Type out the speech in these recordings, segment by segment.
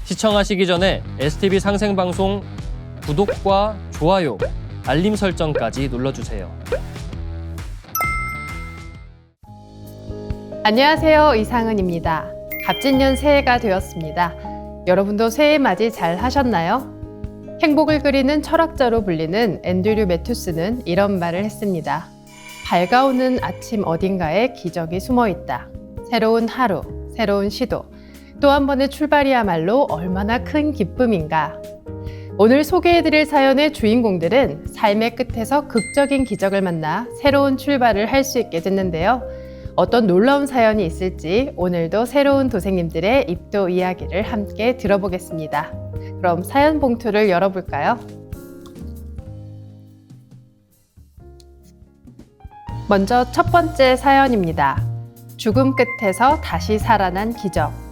시청하시기 전에 STV 상생방송 구독과 좋아요, 알림 설정까지 눌러주세요. 안녕하세요. 이상은입니다. 갑진년 새해가 되었습니다. 여러분도 새해 맞이 잘 하셨나요? 행복을 그리는 철학자로 불리는 앤드류 매튜스는 이런 말을 했습니다. 밝아오는 아침 어딘가에 기적이 숨어 있다. 새로운 하루, 새로운 시도, 또 한 번의 출발이야말로 얼마나 큰 기쁨인가. 오늘 소개해드릴 사연의 주인공들은 삶의 끝에서 극적인 기적을 만나 새로운 출발을 할 수 있게 됐는데요. 어떤 놀라운 사연이 있을지 오늘도 새로운 도생님들의 입도 이야기를 함께 들어보겠습니다. 그럼 사연 봉투를 열어볼까요? 먼저 첫 번째 사연입니다. 죽음 끝에서 다시 살아난 기적.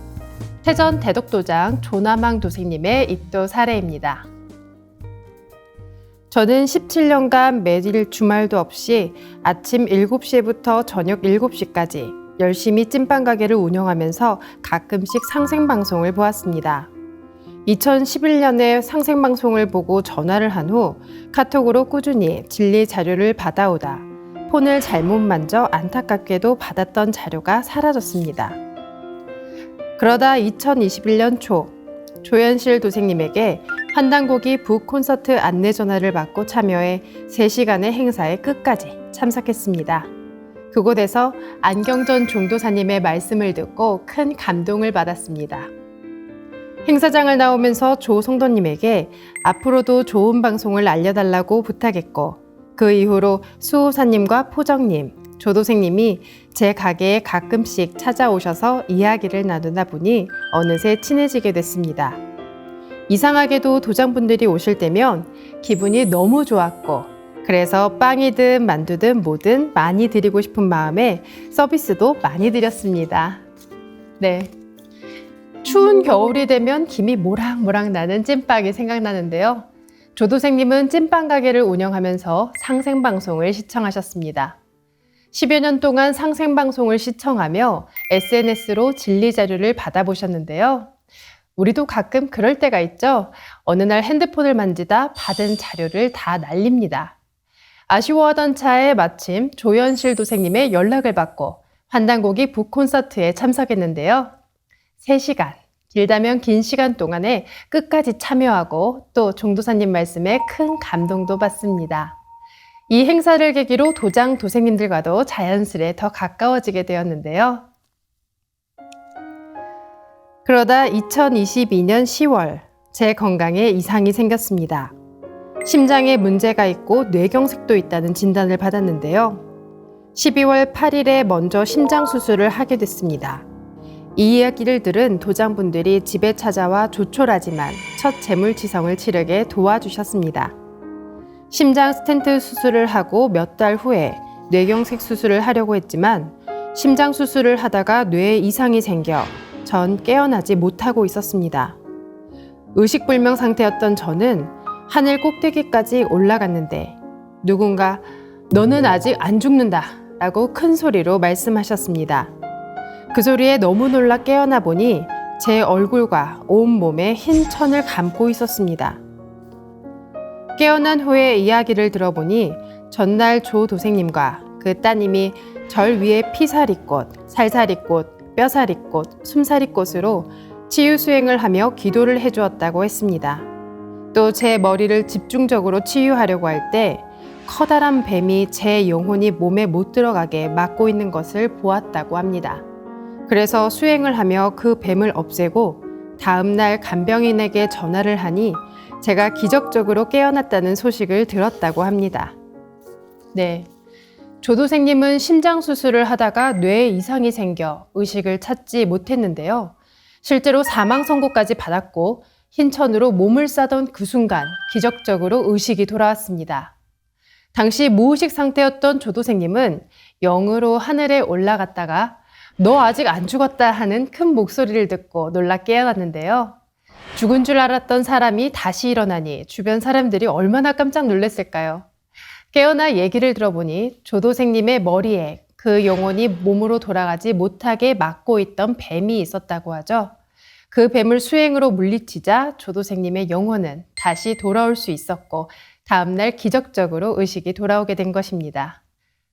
태전 대덕도장 조남항 도생님의 입도 사례입니다. 저는 17년간 매일 주말도 없이 아침 7시부터 저녁 7시까지 열심히 찐빵 가게를 운영하면서 가끔씩 상생방송을 보았습니다. 2011년에 상생방송을 보고 전화를 한 후 카톡으로 꾸준히 진리 자료를 받아오다 폰을 잘못 만져 안타깝게도 받았던 자료가 사라졌습니다. 그러다 2021년 초 조현실 도생님에게 환단고기 북 콘서트 안내 전화를 받고 참여해 3시간의 행사에 끝까지 참석했습니다. 그곳에서 안경전 종도사님의 말씀을 듣고 큰 감동을 받았습니다. 행사장을 나오면서 조 성도님에게 앞으로도 좋은 방송을 알려달라고 부탁했고, 그 이후로 수호사님과 포정님, 조도생님이 제 가게에 가끔씩 찾아오셔서 이야기를 나누다 보니 어느새 친해지게 됐습니다. 이상하게도 도장분들이 오실 때면 기분이 너무 좋았고, 그래서 빵이든 만두든 뭐든 많이 드리고 싶은 마음에 서비스도 많이 드렸습니다. 네. 추운 겨울이 되면 김이 모락모락 나는 찐빵이 생각나는데요. 조도생님은 찐빵 가게를 운영하면서 상생방송을 시청하셨습니다. 10여 년 동안 상생방송을 시청하며 SNS로 진리 자료를 받아보셨는데요. 우리도 가끔 그럴 때가 있죠. 어느 날 핸드폰을 만지다 받은 자료를 다 날립니다. 아쉬워하던 차에 마침 조현실 도생님의 연락을 받고 환단고기 북 콘서트에 참석했는데요. 3시간, 길다면 긴 시간 동안에 끝까지 참여하고 또 종도사님 말씀에 큰 감동도 받습니다. 이 행사를 계기로 도장 도생님들과도 자연스레 더 가까워지게 되었는데요. 그러다 2022년 10월 제 건강에 이상이 생겼습니다. 심장에 문제가 있고 뇌경색도 있다는 진단을 받았는데요. 12월 8일에 먼저 심장 수술을 하게 됐습니다. 이 이야기를 들은 도장분들이 집에 찾아와 조촐하지만 첫 재물치성을 치르게 도와주셨습니다. 심장 스텐트 수술을 하고 몇 달 후에 뇌경색 수술을 하려고 했지만 심장 수술을 하다가 뇌에 이상이 생겨 전 깨어나지 못하고 있었습니다. 의식불명 상태였던 저는 하늘 꼭대기까지 올라갔는데 누군가 "너는 아직 안 죽는다" 라고 큰 소리로 말씀하셨습니다. 그 소리에 너무 놀라 깨어나 보니 제 얼굴과 온몸에 흰 천을 감고 있었습니다. 깨어난 후에 이야기를 들어보니 전날 조 도생님과 그 따님이 절 위에 피사리꽃, 살사리꽃, 뼈사리꽃, 숨사리꽃으로 치유 수행을 하며 기도를 해주었다고 했습니다. 또 제 머리를 집중적으로 치유하려고 할 때 커다란 뱀이 제 영혼이 몸에 못 들어가게 막고 있는 것을 보았다고 합니다. 그래서 수행을 하며 그 뱀을 없애고 다음날 간병인에게 전화를 하니 제가 기적적으로 깨어났다는 소식을 들었다고 합니다. 네, 조도생님은 심장 수술을 하다가 뇌에 이상이 생겨 의식을 찾지 못했는데요. 실제로 사망 선고까지 받았고 흰천으로 몸을 싸던 그 순간 기적적으로 의식이 돌아왔습니다. 당시 무의식 상태였던 조도생님은 영으로 하늘에 올라갔다가 "너 아직 안 죽었다" 하는 큰 목소리를 듣고 놀라 깨어났는데요. 죽은 줄 알았던 사람이 다시 일어나니 주변 사람들이 얼마나 깜짝 놀랐을까요? 깨어나 얘기를 들어보니 조도생님의 머리에 그 영혼이 몸으로 돌아가지 못하게 막고 있던 뱀이 있었다고 하죠. 그 뱀을 수행으로 물리치자 조도생님의 영혼은 다시 돌아올 수 있었고 다음날 기적적으로 의식이 돌아오게 된 것입니다.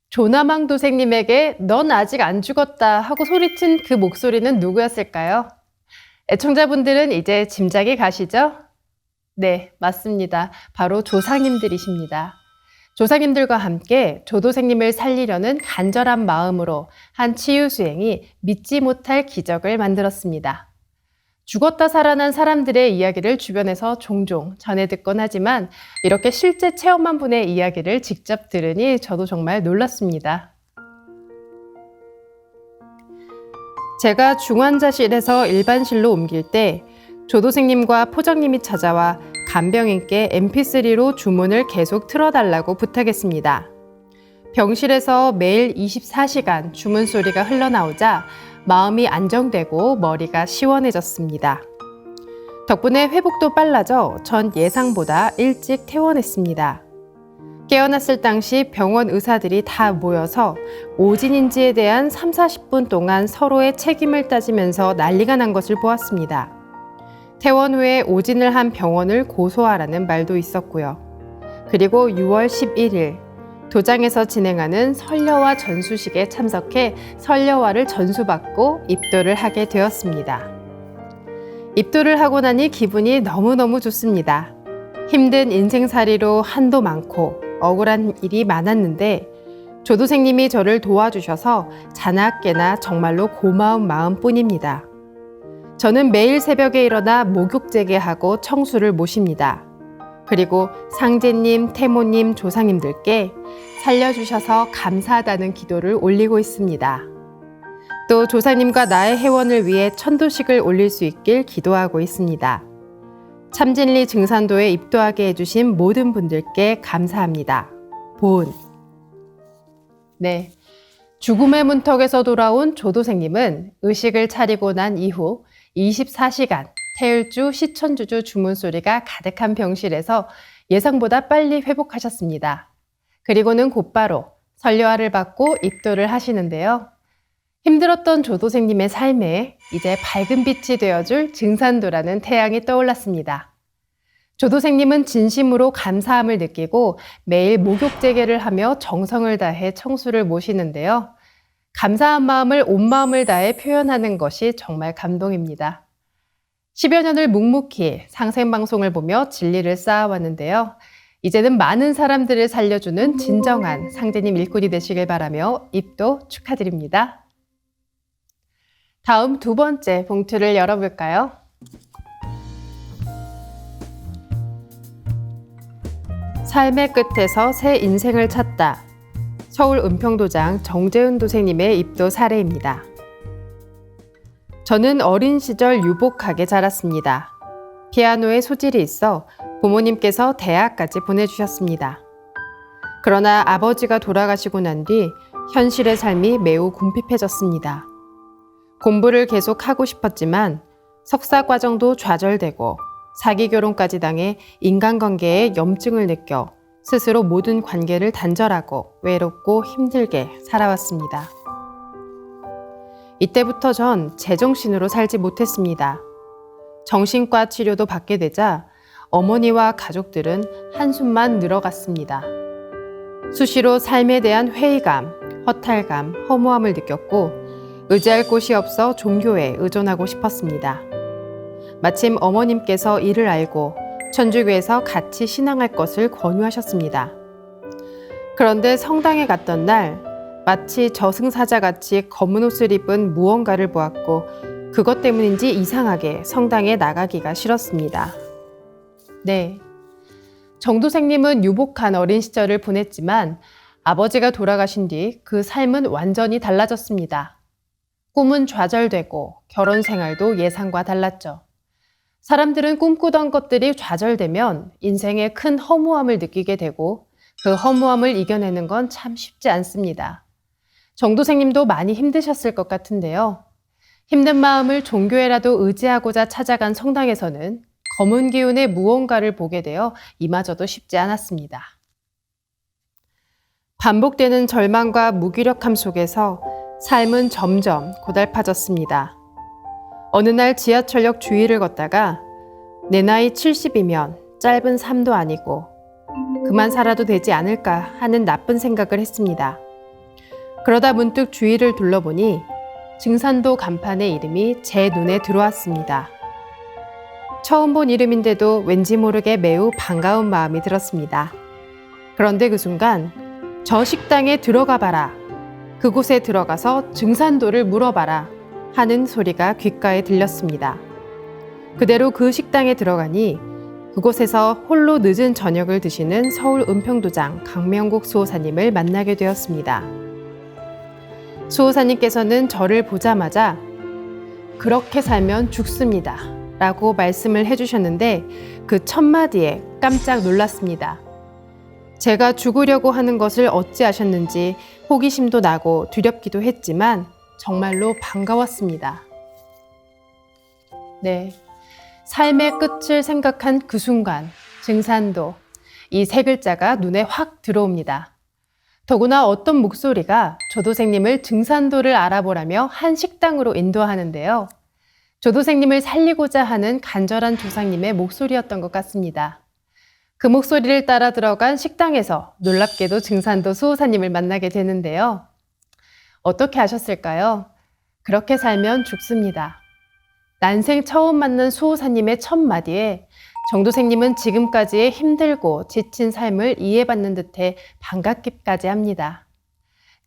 조나망 도생님에게 넌 아직 안 죽었다 하고 소리친 그 목소리는 누구였을까요? 애청자분들은 이제 짐작이 가시죠? 네, 맞습니다. 바로 조상님들이십니다. 조상님들과 함께 조도생님을 살리려는 간절한 마음으로 한 치유수행이 믿지 못할 기적을 만들었습니다. 죽었다 살아난 사람들의 이야기를 주변에서 종종 전해 듣곤 하지만 이렇게 실제 체험한 분의 이야기를 직접 들으니 저도 정말 놀랐습니다. 제가 중환자실에서 일반실로 옮길 때 조도생님과 포정님이 찾아와 간병인께 mp3로 주문을 계속 틀어달라고 부탁했습니다. 병실에서 매일 24시간 주문 소리가 흘러나오자 마음이 안정되고 머리가 시원해졌습니다. 덕분에 회복도 빨라져 전 예상보다 일찍 퇴원했습니다. 깨어났을 당시 병원 의사들이 다 모여서 오진인지에 대한 30-40분 동안 서로의 책임을 따지면서 난리가 난 것을 보았습니다. 퇴원 후에 오진을 한 병원을 고소하라는 말도 있었고요. 그리고 6월 11일 도장에서 진행하는 설려화 전수식에 참석해 설려화를 전수받고 입도를 하게 되었습니다. 입도를 하고 나니 기분이 너무너무 좋습니다. 힘든 인생살이로 한도 많고 억울한 일이 많았는데 조도생님이 저를 도와주셔서 자나깨나 정말로 고마운 마음뿐입니다. 저는 매일 새벽에 일어나 목욕재개하고 청수를 모십니다. 그리고 상제님, 태모님, 조상님들께 살려주셔서 감사하다는 기도를 올리고 있습니다. 또 조상님과 나의 회원을 위해 천도식을 올릴 수 있길 기도하고 있습니다. 참진리 증산도에 입도하게 해주신 모든 분들께 감사합니다. 본. 네, 죽음의 문턱에서 돌아온 조도생님은 의식을 차리고 난 이후 24시간 태을주 시천주주 주문 소리가 가득한 병실에서 예상보다 빨리 회복하셨습니다. 그리고는 곧바로 설려화를 받고 입도를 하시는데요. 힘들었던 조도생님의 삶에 이제 밝은 빛이 되어줄 증산도라는 태양이 떠올랐습니다. 조도생님은 진심으로 감사함을 느끼고 매일 목욕재개를 하며 정성을 다해 청수를 모시는데요. 감사한 마음을 온 마음을 다해 표현하는 것이 정말 감동입니다. 10여 년을 묵묵히 상생방송을 보며 진리를 쌓아왔는데요. 이제는 많은 사람들을 살려주는 진정한 상제님 일꾼이 되시길 바라며 입도 축하드립니다. 다음 두 번째 봉투를 열어볼까요? 삶의 끝에서 새 인생을 찾다. 서울 은평도장 정재은 도생님의 입도 사례입니다. 저는 어린 시절 유복하게 자랐습니다. 피아노에 소질이 있어 부모님께서 대학까지 보내주셨습니다. 그러나 아버지가 돌아가시고 난 뒤 현실의 삶이 매우 궁핍해졌습니다. 공부를 계속 하고 싶었지만 석사 과정도 좌절되고 사기 결혼까지 당해 인간관계에 염증을 느껴 스스로 모든 관계를 단절하고 외롭고 힘들게 살아왔습니다. 이때부터 전 제정신으로 살지 못했습니다. 정신과 치료도 받게 되자 어머니와 가족들은 한숨만 늘어갔습니다. 수시로 삶에 대한 회의감, 허탈감, 허무함을 느꼈고 의지할 곳이 없어 종교에 의존하고 싶었습니다. 마침 어머님께서 이를 알고 천주교에서 같이 신앙할 것을 권유하셨습니다. 그런데 성당에 갔던 날 마치 저승사자같이 검은 옷을 입은 무언가를 보았고 그것 때문인지 이상하게 성당에 나가기가 싫었습니다. 네, 정도생님은 유복한 어린 시절을 보냈지만 아버지가 돌아가신 뒤 그 삶은 완전히 달라졌습니다. 꿈은 좌절되고 결혼 생활도 예상과 달랐죠. 사람들은 꿈꾸던 것들이 좌절되면 인생에 큰 허무함을 느끼게 되고 그 허무함을 이겨내는 건 참 쉽지 않습니다. 정도생님도 많이 힘드셨을 것 같은데요. 힘든 마음을 종교에라도 의지하고자 찾아간 성당에서는 검은 기운의 무언가를 보게 되어 이마저도 쉽지 않았습니다. 반복되는 절망과 무기력함 속에서 삶은 점점 고달파졌습니다. 어느 날 지하철역 주위를 걷다가 내 나이 70이면 짧은 삶도 아니고 그만 살아도 되지 않을까 하는 나쁜 생각을 했습니다. 그러다 문득 주위를 둘러보니 증산도 간판의 이름이 제 눈에 들어왔습니다. 처음 본 이름인데도 왠지 모르게 매우 반가운 마음이 들었습니다. 그런데 그 순간 저 식당에 들어가 봐라. 그곳에 들어가서 증산도를 물어봐라. 하는 소리가 귓가에 들렸습니다. 그대로 그 식당에 들어가니 그곳에서 홀로 늦은 저녁을 드시는 서울 은평도장 강명국 수호사님을 만나게 되었습니다. 수호사님께서는 저를 보자마자 그렇게 살면 죽습니다. 라고 말씀을 해주셨는데 그 첫마디에 깜짝 놀랐습니다. 제가 죽으려고 하는 것을 어찌아셨는지 호기심도 나고 두렵기도 했지만 정말로 반가웠습니다. 네, 삶의 끝을 생각한 그 순간 증산도, 이 세 글자가 눈에 확 들어옵니다. 더구나 어떤 목소리가 조도생님을 증산도를 알아보라며 한 식당으로 인도하는데요. 조도생님을 살리고자 하는 간절한 조상님의 목소리였던 것 같습니다. 그 목소리를 따라 들어간 식당에서 놀랍게도 증산도 수호사님을 만나게 되는데요. 어떻게 하셨을까요? 그렇게 살면 죽습니다. 난생 처음 만난 수호사님의 첫 마디에 정도생님은 지금까지의 힘들고 지친 삶을 이해받는 듯해 반갑기까지 합니다.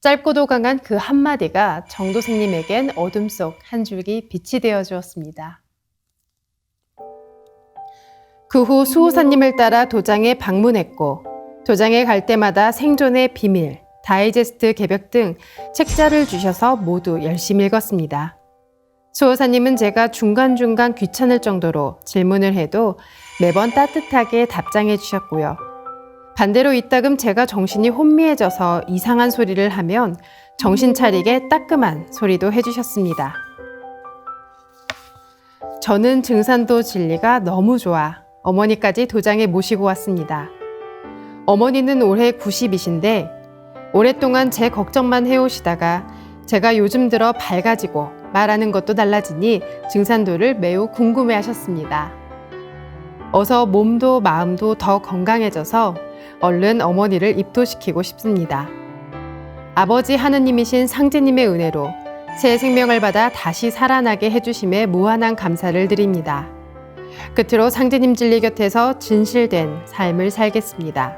짧고도 강한 그 한마디가 정도생님에겐 어둠 속 한 줄기 빛이 되어 주었습니다. 그 후 수호사님을 따라 도장에 방문했고 도장에 갈 때마다 생존의 비밀, 다이제스트 개벽 등 책자를 주셔서 모두 열심히 읽었습니다. 수호사님은 제가 중간중간 귀찮을 정도로 질문을 해도 매번 따뜻하게 답장해 주셨고요. 반대로 이따금 제가 정신이 혼미해져서 이상한 소리를 하면 정신 차리게 따끔한 소리도 해주셨습니다. 저는 증산도 진리가 너무 좋아 어머니까지 도장에 모시고 왔습니다. 어머니는 올해 90이신데 오랫동안 제 걱정만 해오시다가 제가 요즘 들어 밝아지고 말하는 것도 달라지니 증산도를 매우 궁금해하셨습니다. 어서 몸도 마음도 더 건강해져서 얼른 어머니를 입도시키고 싶습니다. 아버지 하느님이신 상제님의 은혜로 새 생명을 받아 다시 살아나게 해주심에 무한한 감사를 드립니다. 끝으로 상제님 진리 곁에서 진실된 삶을 살겠습니다.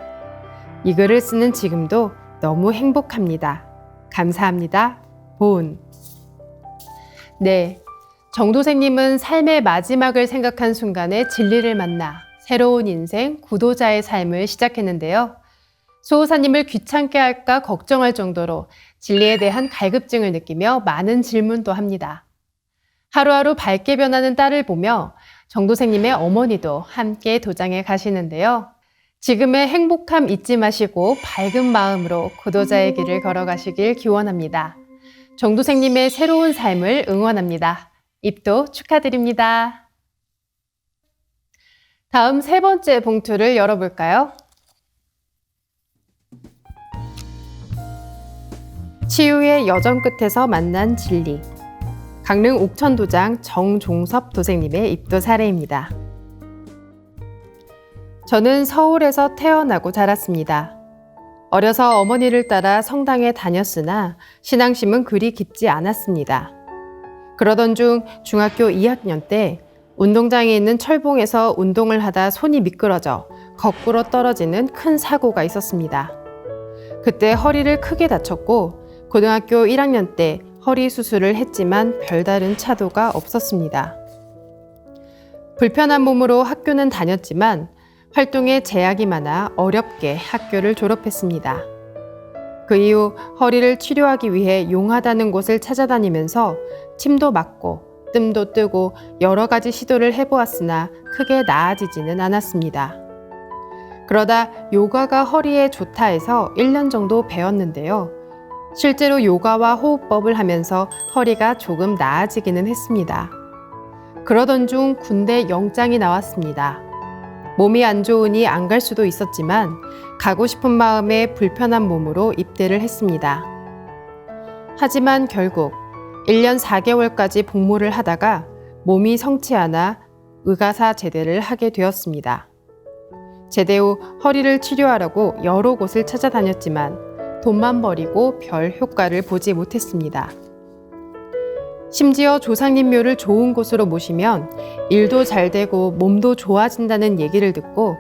이 글을 쓰는 지금도 너무 행복합니다. 감사합니다. 보은. 네, 정도생님은 삶의 마지막을 생각한 순간에 진리를 만나 새로운 인생, 구도자의 삶을 시작했는데요. 수호사님을 귀찮게 할까 걱정할 정도로 진리에 대한 갈급증을 느끼며 많은 질문도 합니다. 하루하루 밝게 변하는 딸을 보며 정도생님의 어머니도 함께 도장에 가시는데요. 지금의 행복함 잊지 마시고 밝은 마음으로 구도자의 길을 걸어가시길 기원합니다. 정도생님의 새로운 삶을 응원합니다. 입도 축하드립니다. 다음 세 번째 봉투를 열어볼까요? 치유의 여정 끝에서 만난 진리. 강릉 옥천도장 정종섭 도생님의 입도 사례입니다. 저는 서울에서 태어나고 자랐습니다. 어려서 어머니를 따라 성당에 다녔으나 신앙심은 그리 깊지 않았습니다. 그러던 중 중학교 2학년 때 운동장에 있는 철봉에서 운동을 하다 손이 미끄러져 거꾸로 떨어지는 큰 사고가 있었습니다. 그때 허리를 크게 다쳤고 고등학교 1학년 때 허리 수술을 했지만 별다른 차도가 없었습니다. 불편한 몸으로 학교는 다녔지만 활동에 제약이 많아 어렵게 학교를 졸업했습니다. 그 이후 허리를 치료하기 위해 용하다는 곳을 찾아다니면서 침도 맞고 뜸도 뜨고 여러 가지 시도를 해보았으나 크게 나아지지는 않았습니다. 그러다 요가가 허리에 좋다 해서 1년 정도 배웠는데요. 실제로 요가와 호흡법을 하면서 허리가 조금 나아지기는 했습니다. 그러던 중 군대 영장이 나왔습니다. 몸이 안 좋으니 안 갈 수도 있었지만 가고 싶은 마음에 불편한 몸으로 입대를 했습니다. 하지만 결국 1년 4개월까지 복무를 하다가 몸이 성치 않아 의가사 제대를 하게 되었습니다. 제대 후 허리를 치료하려고 여러 곳을 찾아다녔지만 돈만 버리고 별 효과를 보지 못했습니다. 심지어 조상님 묘를 좋은 곳으로 모시면 일도 잘 되고 몸도 좋아진다는 얘기를 듣고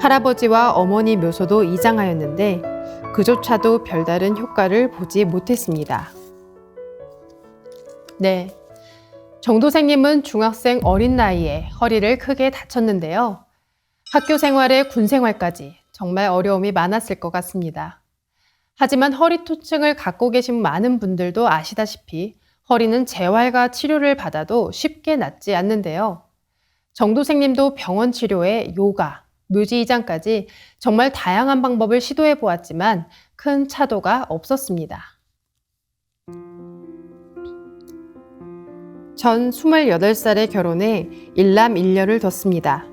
할아버지와 어머니 묘소도 이장하였는데 그조차도 별다른 효과를 보지 못했습니다. 네, 정도생님은 중학생 어린 나이에 허리를 크게 다쳤는데요. 학교 생활에 군 생활까지 정말 어려움이 많았을 것 같습니다. 하지만 허리 통증을 갖고 계신 많은 분들도 아시다시피 허리는 재활과 치료를 받아도 쉽게 낫지 않는데요. 정도생님도 병원 치료에 요가, 묘지 이장까지 정말 다양한 방법을 시도해 보았지만 큰 차도가 없었습니다. 전 28살에 결혼해 일남 일녀를 뒀습니다.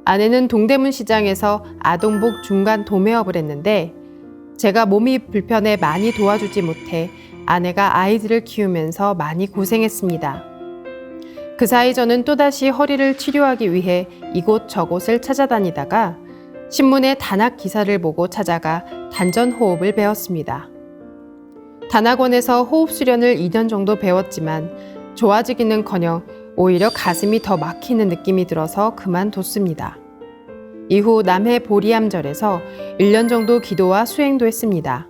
아내는 동대문 시장에서 아동복 중간 도매업을 했는데 제가 몸이 불편해 많이 도와주지 못해 아내가 아이들을 키우면서 많이 고생했습니다. 그 사이 저는 또다시 허리를 치료하기 위해 이곳저곳을 찾아다니다가 신문에 단학 기사를 보고 찾아가 단전호흡을 배웠습니다. 단학원에서 호흡 수련을 2년 정도 배웠지만 좋아지기는커녕 오히려 가슴이 더 막히는 느낌이 들어서 그만뒀습니다. 이후 남해 보리암절에서 1년 정도 기도와 수행도 했습니다.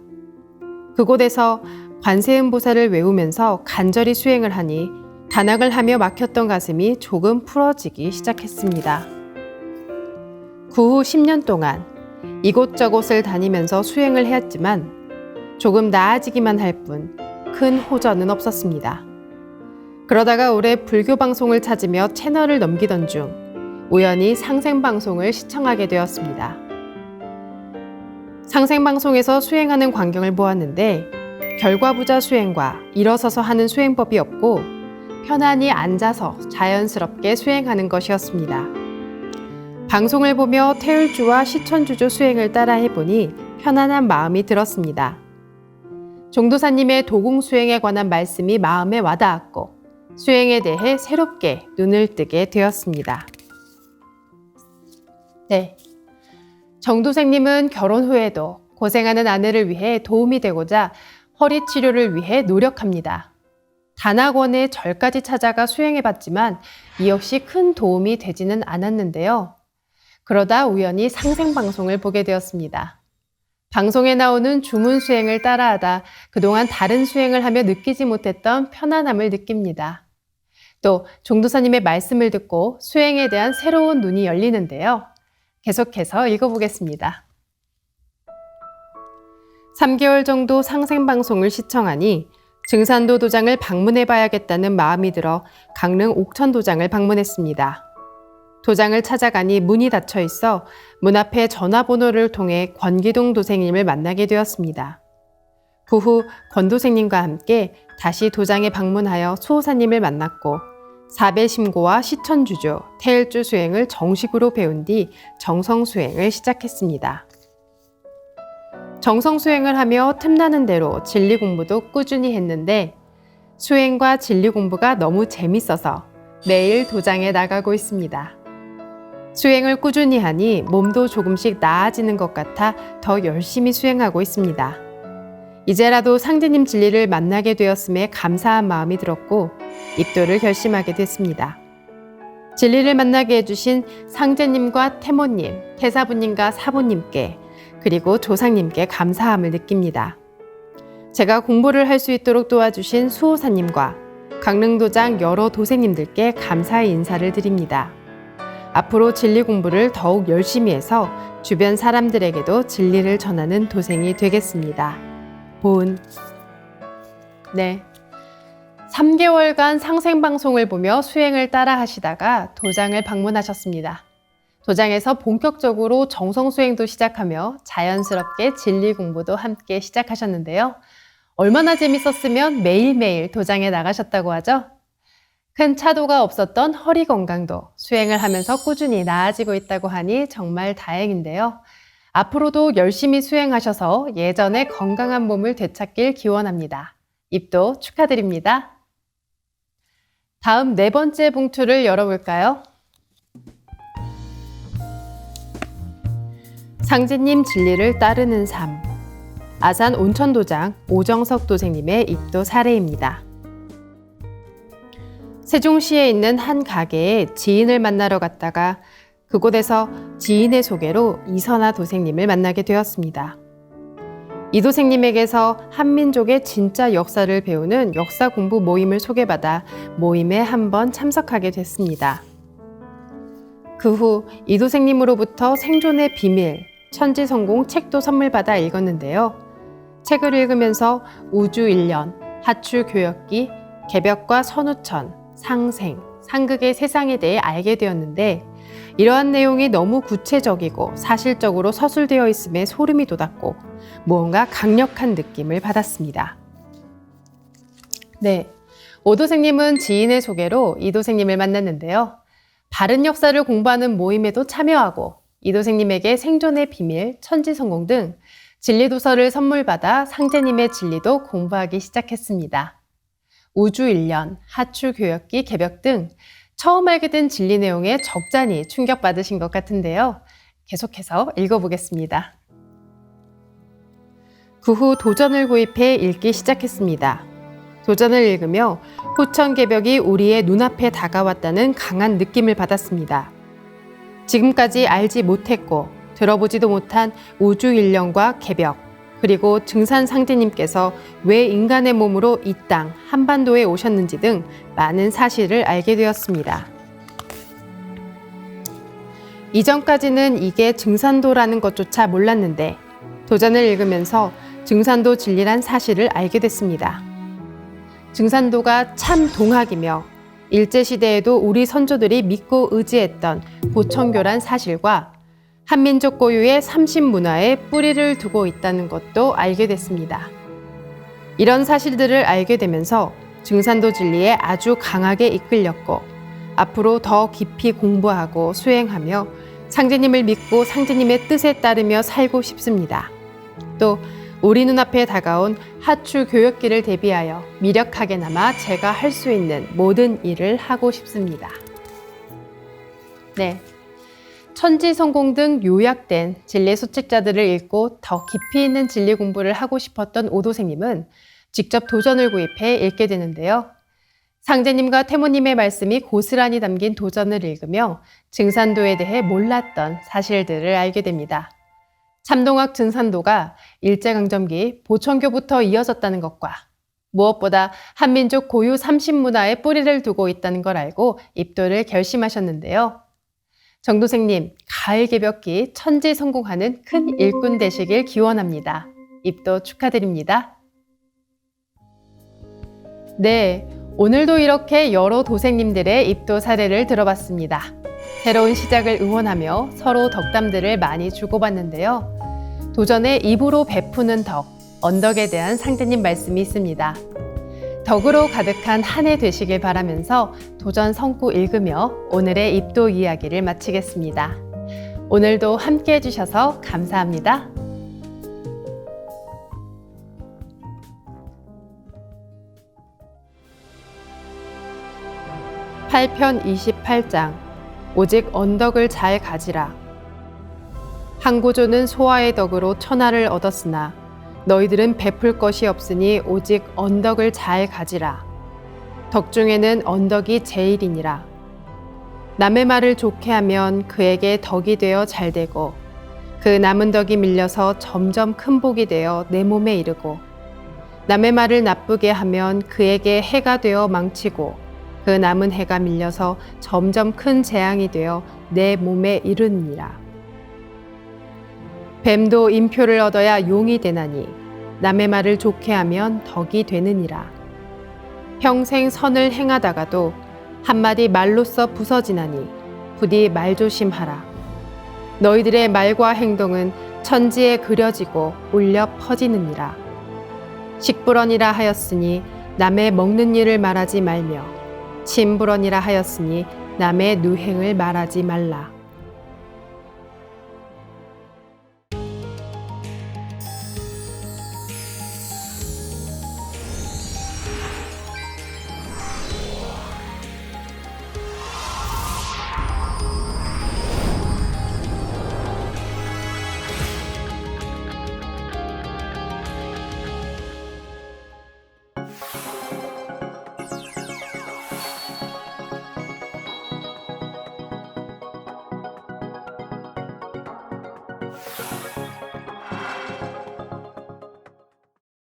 그곳에서 관세음보살을 외우면서 간절히 수행을 하니 단학을 하며 막혔던 가슴이 조금 풀어지기 시작했습니다. 그 후 10년 동안 이곳저곳을 다니면서 수행을 해왔지만 조금 나아지기만 할 뿐 큰 호전은 없었습니다. 그러다가 올해 불교 방송을 찾으며 채널을 넘기던 중 우연히 상생방송을 시청하게 되었습니다. 상생방송에서 수행하는 광경을 보았는데 결과부자 수행과 일어서서 하는 수행법이 없고 편안히 앉아서 자연스럽게 수행하는 것이었습니다. 방송을 보며 태율주와 시천주조 수행을 따라 해보니 편안한 마음이 들었습니다. 종도사님의 도공수행에 관한 말씀이 마음에 와닿았고 수행에 대해 새롭게 눈을 뜨게 되었습니다. 네, 정도생님은 결혼 후에도 고생하는 아내를 위해 도움이 되고자 허리 치료를 위해 노력합니다. 단학원에 절까지 찾아가 수행해봤지만 이 역시 큰 도움이 되지는 않았는데요. 그러다 우연히 상생방송을 보게 되었습니다. 방송에 나오는 주문 수행을 따라하다 그동안 다른 수행을 하며 느끼지 못했던 편안함을 느낍니다. 또 종도사님의 말씀을 듣고 수행에 대한 새로운 눈이 열리는데요. 계속해서 읽어보겠습니다. 3개월 정도 상생방송을 시청하니 증산도 도장을 방문해 봐야겠다는 마음이 들어 강릉 옥천도장을 방문했습니다. 도장을 찾아가니 문이 닫혀 있어 문 앞에 전화번호를 통해 권기동 도생님을 만나게 되었습니다. 그 후 권도생님과 함께 다시 도장에 방문하여 수호사님을 만났고 사배심고와 시천주조, 태일주 수행을 정식으로 배운 뒤 정성수행을 시작했습니다. 정성수행을 하며 틈나는 대로 진리 공부도 꾸준히 했는데 수행과 진리 공부가 너무 재밌어서 매일 도장에 나가고 있습니다. 수행을 꾸준히 하니 몸도 조금씩 나아지는 것 같아 더 열심히 수행하고 있습니다. 이제라도 상제님 진리를 만나게 되었음에 감사한 마음이 들었고 입도를 결심하게 됐습니다. 진리를 만나게 해주신 상제님과 태모님, 태사부님과 사부님께 그리고 조상님께 감사함을 느낍니다. 제가 공부를 할 수 있도록 도와주신 수호사님과 강릉도장 여러 도생님들께 감사의 인사를 드립니다. 앞으로 진리 공부를 더욱 열심히 해서 주변 사람들에게도 진리를 전하는 도생이 되겠습니다. 보은. 네. 3개월간 상생방송을 보며 수행을 따라 하시다가 도장을 방문하셨습니다. 도장에서 본격적으로 정성수행도 시작하며 자연스럽게 진리 공부도 함께 시작하셨는데요. 얼마나 재밌었으면 매일매일 도장에 나가셨다고 하죠? 큰 차도가 없었던 허리 건강도 수행을 하면서 꾸준히 나아지고 있다고 하니 정말 다행인데요. 앞으로도 열심히 수행하셔서 예전의 건강한 몸을 되찾길 기원합니다. 입도 축하드립니다. 다음 네 번째 봉투를 열어볼까요? 상제님 진리를 따르는 삶. 아산 온천도장 오정석 도생님의 입도 사례입니다. 세종시에 있는 한 가게에 지인을 만나러 갔다가 그곳에서 지인의 소개로 이선아 도생님을 만나게 되었습니다. 이 도생님에게서 한민족의 진짜 역사를 배우는 역사 공부 모임을 소개받아 모임에 한번 참석하게 됐습니다. 그 후 이 도생님으로부터 생존의 비밀, 천지성공 책도 선물받아 읽었는데요. 책을 읽으면서 우주일련, 하추교역기, 개벽과 선우천, 상생, 상극의 세상에 대해 알게 되었는데 이러한 내용이 너무 구체적이고 사실적으로 서술되어 있음에 소름이 돋았고 무언가 강력한 느낌을 받았습니다. 네, 오도생님은 지인의 소개로 이도생님을 만났는데요. 바른 역사를 공부하는 모임에도 참여하고 이도생님에게 생존의 비밀, 천지성공 등 진리도서를 선물받아 상제님의 진리도 공부하기 시작했습니다. 우주일련, 하추교역기, 개벽 등 처음 알게 된 진리 내용에 적잖이 충격받으신 것 같은데요. 계속해서 읽어보겠습니다. 그 후 도전을 구입해 읽기 시작했습니다. 도전을 읽으며 호천개벽이 우리의 눈앞에 다가왔다는 강한 느낌을 받았습니다. 지금까지 알지 못했고 들어보지도 못한 우주일령과 개벽, 그리고 증산상제님께서 왜 인간의 몸으로 이 땅 한반도에 오셨는지 등 많은 사실을 알게 되었습니다. 이전까지는 이게 증산도라는 것조차 몰랐는데 도전을 읽으면서 증산도 진리란 사실을 알게 됐습니다. 증산도가 참 동학이며 일제시대에도 우리 선조들이 믿고 의지했던 보천교란 사실과 한민족 고유의 삼신문화에 뿌리를 두고 있다는 것도 알게 됐습니다. 이런 사실들을 알게 되면서 증산도 진리에 아주 강하게 이끌렸고 앞으로 더 깊이 공부하고 수행하며 상제님을 믿고 상제님의 뜻에 따르며 살고 싶습니다. 또 우리 눈앞에 다가온 하추 교역기를 대비하여 미력하게나마 제가 할 수 있는 모든 일을 하고 싶습니다. 네. 천지성공 등 요약된 진리 소책자들을 읽고 더 깊이 있는 진리 공부를 하고 싶었던 오도생님은 직접 도전을 구입해 읽게 되는데요. 상제님과 태모님의 말씀이 고스란히 담긴 도전을 읽으며 증산도에 대해 몰랐던 사실들을 알게 됩니다. 참동학 증산도가 일제강점기 보천교부터 이어졌다는 것과 무엇보다 한민족 고유 삼신문화에 뿌리를 두고 있다는 걸 알고 입도를 결심하셨는데요. 정도생님, 가을 개벽기 천지 성공하는 큰 일꾼 되시길 기원합니다. 입도 축하드립니다. 네, 오늘도 이렇게 여러 도생님들의 입도 사례를 들어봤습니다. 새로운 시작을 응원하며 서로 덕담들을 많이 주고받는데요. 도전에 입으로 베푸는 덕, 언덕에 대한 상제님 말씀이 있습니다. 덕으로 가득한 한 해 되시길 바라면서 도전 성구 읽으며 오늘의 입도 이야기를 마치겠습니다. 오늘도 함께 해주셔서 감사합니다. 8편 28장 오직 언덕을 잘 가지라. 항고조는 소아의 덕으로 천하를 얻었으나 너희들은 베풀 것이 없으니 오직 언덕을 잘 가지라. 덕 중에는 언덕이 제일이니라. 남의 말을 좋게 하면 그에게 덕이 되어 잘되고 그 남은 덕이 밀려서 점점 큰 복이 되어 내 몸에 이르고 남의 말을 나쁘게 하면 그에게 해가 되어 망치고 그 남은 해가 밀려서 점점 큰 재앙이 되어 내 몸에 이르느니라. 뱀도 인표를 얻어야 용이 되나니 남의 말을 좋게 하면 덕이 되느니라. 평생 선을 행하다가도 한마디 말로써 부서지나니 부디 말조심하라. 너희들의 말과 행동은 천지에 그려지고 울려 퍼지느니라. 식불언이라 하였으니 남의 먹는 일을 말하지 말며 침불언이라 하였으니 남의 누행을 말하지 말라.